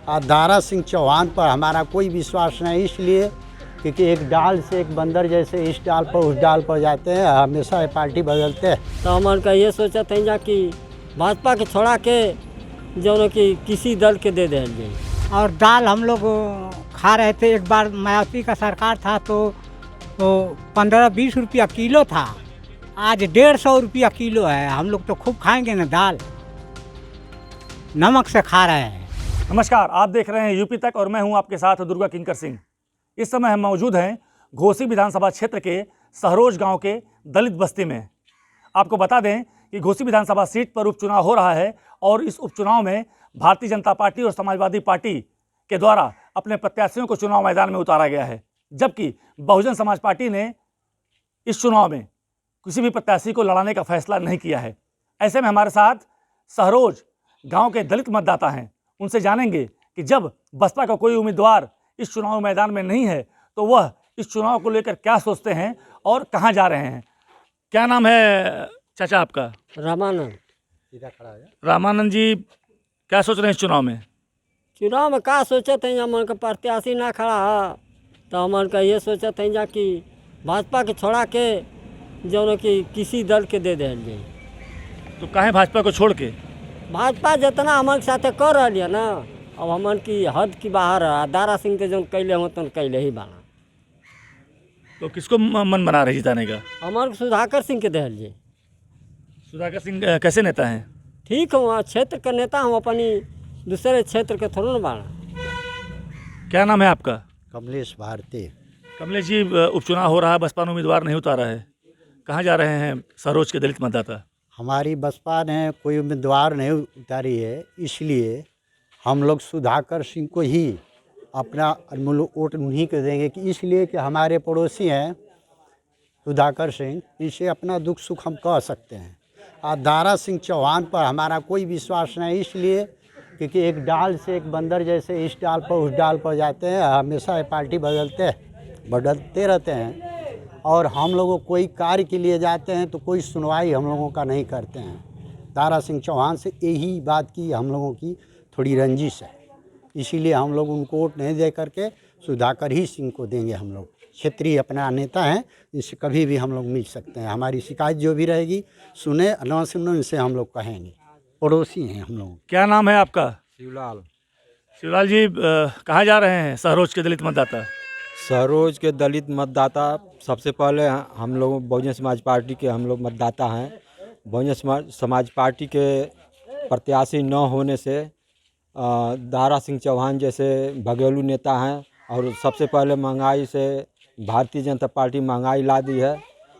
और दारा सिंह चौहान पर हमारा कोई विश्वास नहीं, इसलिए क्योंकि एक डाल से एक बंदर जैसे इस डाल पर उस डाल पर जाते हैं, हमेशा पार्टी बदलते हैं। तो हमार का ये सोचा था जा कि भाजपा के छोड़ा के जो कि किसी दल के दे दें जाए। और दाल हम लोग खा रहे थे। एक बार मायावती का सरकार था तो 15-20 रुपया किलो था, आज 150 रुपया किलो है। हम लोग तो खूब खाएंगे ना, दाल नमक से खा रहे हैं। नमस्कार, आप देख रहे हैं यूपी तक और मैं हूं आपके साथ दुर्गा किंकर सिंह। इस समय हम मौजूद हैं घोसी विधानसभा क्षेत्र के सहरोज गांव के दलित बस्ती में। आपको बता दें कि घोसी विधानसभा सीट पर उपचुनाव हो रहा है और इस उपचुनाव में भारतीय जनता पार्टी और समाजवादी पार्टी के द्वारा अपने प्रत्याशियों को चुनाव मैदान में उतारा गया है, जबकि बहुजन समाज पार्टी ने इस चुनाव में किसी भी प्रत्याशी को लड़ाने का फैसला नहीं किया है। ऐसे में हमारे साथ सहरोज गांव के दलित मतदाता हैं, उनसे जानेंगे कि जब बसपा का कोई उम्मीदवार इस चुनाव मैदान में नहीं है तो वह इस चुनाव को लेकर क्या सोचते हैं और कहां जा रहे हैं। क्या नाम है चाचा आपका? रामानंद। रामानंद जी, क्या सोच रहे हैं इस चुनाव में? चुनाव में का सोचे थे हमारे का प्रत्याशी ना खड़ा है तो हमारे का ये सोचा था जा कि भाजपा के छोड़ा के जो कि किसी दल के दे दें जाए। तो काहे भाजपा को छोड़ के? भाजपा जितना हमारे साथे कर रही है ना, अब हमारे की हद की बाहर है। दारा सिंह के जो कैले हो तो कैले ही बाना। तो किसको मन बना रहे जिताने का? हमारे सुधाकर सिंह के दे जाए। सुधाकर सिंह कैसे नेता हैं? ठीक हूँ, क्षेत्र का नेता हूँ, अपनी दूसरे क्षेत्र के थोड़ा ना बाना। क्या नाम है आपका? कमलेश भारती। कमलेश जी, उपचुनाव हो रहा है, बसपा ने उम्मीदवार नहीं उतारा है, कहाँ जा रहे हैं सहरोज के दलित मतदाता? हमारी बसपा ने कोई उम्मीदवार नहीं उतारी है, इसलिए हम लोग सुधाकर सिंह को ही अपना अनमोल वोट उन्हीं को देंगे, कि इसलिए कि हमारे पड़ोसी हैं सुधाकर सिंह, इसे अपना दुख सुख हम कह सकते हैं। और दारा सिंह चौहान पर हमारा कोई विश्वास नहीं, इसलिए क्योंकि एक डाल से एक बंदर जैसे इस डाल पर उस डाल पर जाते हैं, हमेशा पार्टी बदलते रहते हैं। और हम लोगों कोई कार्य के लिए जाते हैं तो कोई सुनवाई हम लोगों का नहीं करते हैं। दारा सिंह चौहान से यही बात की हम लोगों की थोड़ी रंजिश है, इसीलिए हम लोग उनको वोट नहीं दे करके सुधाकर ही सिंह को देंगे। हम लोग क्षेत्रीय अपना नेता हैं, इनसे कभी भी हम लोग मिल सकते हैं। हमारी शिकायत जो भी रहेगी सुने न सुने इनसे हम लोग कहेंगे, पड़ोसी हैं हम लोग। क्या नाम है आपका? शिवलाल। शिवलाल जी, कहाँ जा रहे हैं सहरोज के दलित मतदाता? सहरोज के दलित मतदाता सबसे पहले हम लोग बहुजन समाज पार्टी के हम लोग मतदाता हैं। बहुजन समाज पार्टी के प्रत्याशी न होने से दारा सिंह चौहान जैसे भगेलू नेता हैं, और सबसे पहले महंगाई से भारतीय जनता पार्टी महंगाई ला दी है।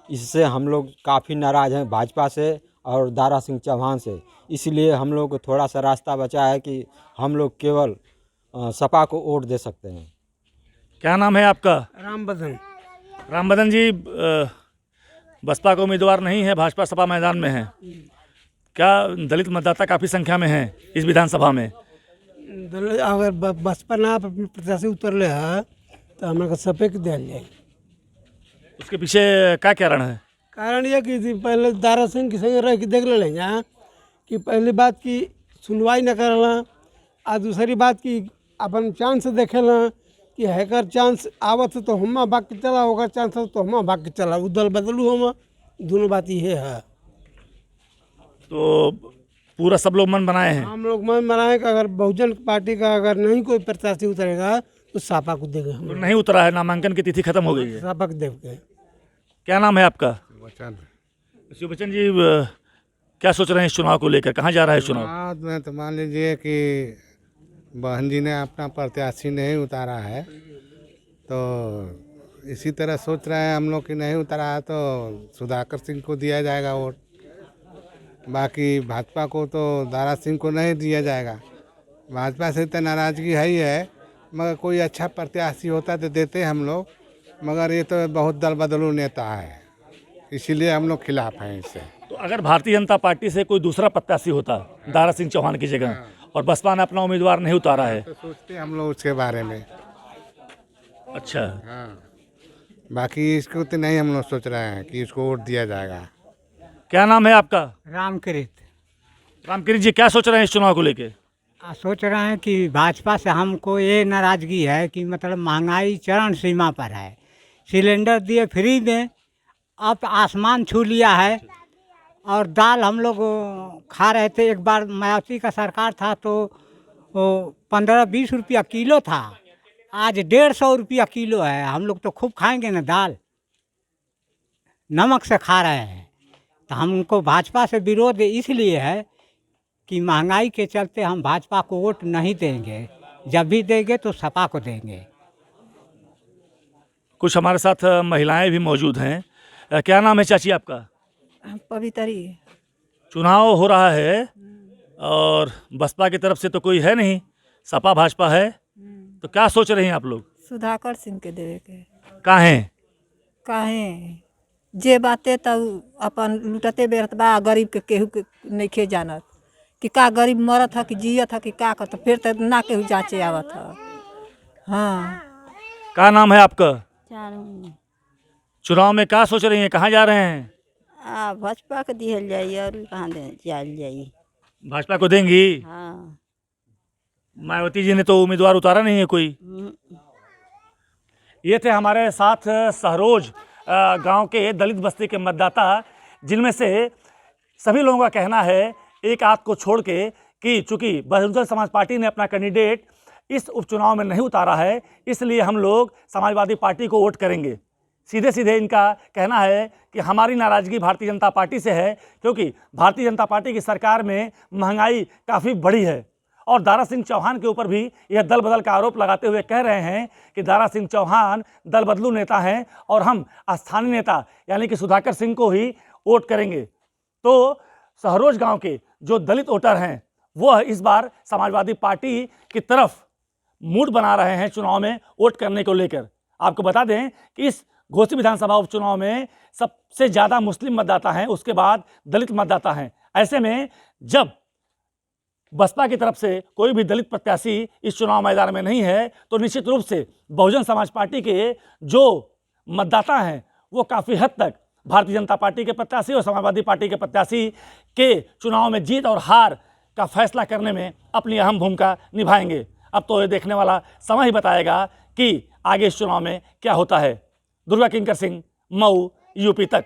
इससे हम लोग काफ़ी नाराज़ हैं भाजपा से और दारा सिंह चौहान से। इसलिए हम लोग को थोड़ा सा रास्ता बचा है कि हम लोग केवल सपा को वोट दे सकते हैं। क्या नाम है आपका? रामबदन। रामबदन जी, बसपा का उम्मीदवार नहीं है, भाजपा सपा मैदान में है। क्या दलित मतदाता काफ़ी संख्या में हैं इस विधानसभा में? अगर बसपा ना अपने प्रत्याशी उतरले है तो हमारे सपे के दिया जाए। उसके पीछे क्या कारण है? कारण यह कि पहले दारा सिंह के संग रह के देख ले यहाँ कि पहली बात की सुनवाई न करना, और दूसरी बात की अपन चांस देखेला कि हैकर चांस आवत तो हम भाग के चला, होगा चांस तो हम भाग के चला, उदल बदलू हम दोनों बात ये है। तो पूरा सब लोग मन बनाए हैं? हम लोग मन बनाए कि अगर बहुजन पार्टी का अगर नहीं कोई प्रत्याशी उतरेगा तो सापा को देंगे हम। तो नहीं उतरा है, नामांकन की तिथि खत्म हो गई है। सापा को देंगे। क्या नाम है आपका? शिवबचन जी, क्या सोच रहे हैं इस चुनाव को लेकर, कहाँ जा रहा है चुनाव? में तो मान लीजिए कि बहन जी ने अपना प्रत्याशी नहीं उतारा है, तो इसी तरह सोच रहे हैं हम लोग कि नहीं उतारा है तो सुधाकर सिंह को दिया जाएगा वोट। बाकी भाजपा को तो दारा सिंह को नहीं दिया जाएगा। भाजपा से तो नाराज़गी है ही है, मगर कोई अच्छा प्रत्याशी होता तो देते हम लोग, मगर ये तो बहुत दल बदलू नेता है, इसीलिए हम लोग खिलाफ हैं इससे। तो अगर भारतीय जनता पार्टी से कोई दूसरा प्रत्याशी होता दारा सिंह चौहान की जगह और बसपा ने अपना उम्मीदवार नहीं उतारा है, तो सोचते हम लोग उसके बारे में। अच्छा, हाँ, बाकी इसको तो नहीं हम लोग सोच रहे हैं कि इसको वोट दिया जाएगा। क्या नाम है आपका? रामकृत। रामकृत जी, क्या सोच रहे हैं इस चुनाव को लेके? सोच रहे हैं कि भाजपा से हमको ये नाराज़गी है कि मतलब महंगाई चरम सीमा पर है। सिलेंडर दिए फ्री में, अब आसमान छू लिया है। और दाल हम लोग खा रहे थे, एक बार मायावती का सरकार था तो 15-20 रुपया किलो था, आज 150 रुपया किलो है। हम लोग तो खूब खाएंगे ना दाल, नमक से खा रहे हैं। तो हमको भाजपा से विरोध इसलिए है कि महंगाई के चलते हम भाजपा को वोट नहीं देंगे, जब भी देंगे तो सपा को देंगे। कुछ हमारे साथ महिलाएं भी मौजूद हैं। क्या नाम है चाची आपका? पवित्री। चुनाव हो रहा है और बसपा की तरफ से तो कोई है नहीं, सपा भाजपा है, तो क्या सोच रहे हैं आप लोग? सुधाकर सिंह के देवे के काहे? काहे जे बाते तब अपन लुटते बेरत बा, गरीब के केहू के नइखे जानत कि का गरीब मरत है कि जियत है कि का करत, फिर तो ना केहू जांचे आवत है। हाँ, क्या नाम है आपका? चुनाव में क्या सोच रही हैं, कहाँ जा रहे हैं? भाजपा के दिहल जाई और कहाँ दे जाल जाई। भाजपा को देंगी? हाँ। मायावती जी ने तो उम्मीदवार उतारा नहीं है कोई। ये थे हमारे साथ सहरोज गांव के दलित बस्ती के मतदाता, जिनमें से सभी लोगों का कहना है, एक आध को छोड़ के, कि चूंकि बहुजन समाज पार्टी ने अपना कैंडिडेट इस उपचुनाव में नहीं उतारा है, इसलिए हम लोग समाजवादी पार्टी को वोट करेंगे। सीधे सीधे इनका कहना है कि हमारी नाराज़गी भारतीय जनता पार्टी से है, क्योंकि भारतीय जनता पार्टी की सरकार में महंगाई काफ़ी बढ़ी है। और दारा सिंह चौहान के ऊपर भी यह दल बदल का आरोप लगाते हुए कह रहे हैं कि दारा सिंह चौहान दल बदलू नेता हैं और हम स्थानीय नेता यानी कि सुधाकर सिंह को ही वोट करेंगे। तो सहरोज गांव के जो दलित वोटर हैं वह इस बार समाजवादी पार्टी की तरफ मूड बना रहे हैं चुनाव में वोट करने को लेकर। आपको बता दें कि इस घोसी विधानसभा उपचुनाव में सबसे ज़्यादा मुस्लिम मतदाता हैं, उसके बाद दलित मतदाता हैं। ऐसे में जब बसपा की तरफ से कोई भी दलित प्रत्याशी इस चुनाव मैदान में नहीं है, तो निश्चित रूप से बहुजन समाज पार्टी के जो मतदाता हैं वो काफ़ी हद तक भारतीय जनता पार्टी के प्रत्याशी और समाजवादी पार्टी के प्रत्याशी के चुनाव में जीत और हार का फैसला करने में अपनी अहम भूमिका निभाएंगे। अब तो ये देखने वाला समय ही बताएगा कि आगे इस चुनाव में क्या होता है। दुर्गा किंकर सिंह, मऊ, यूपी तक।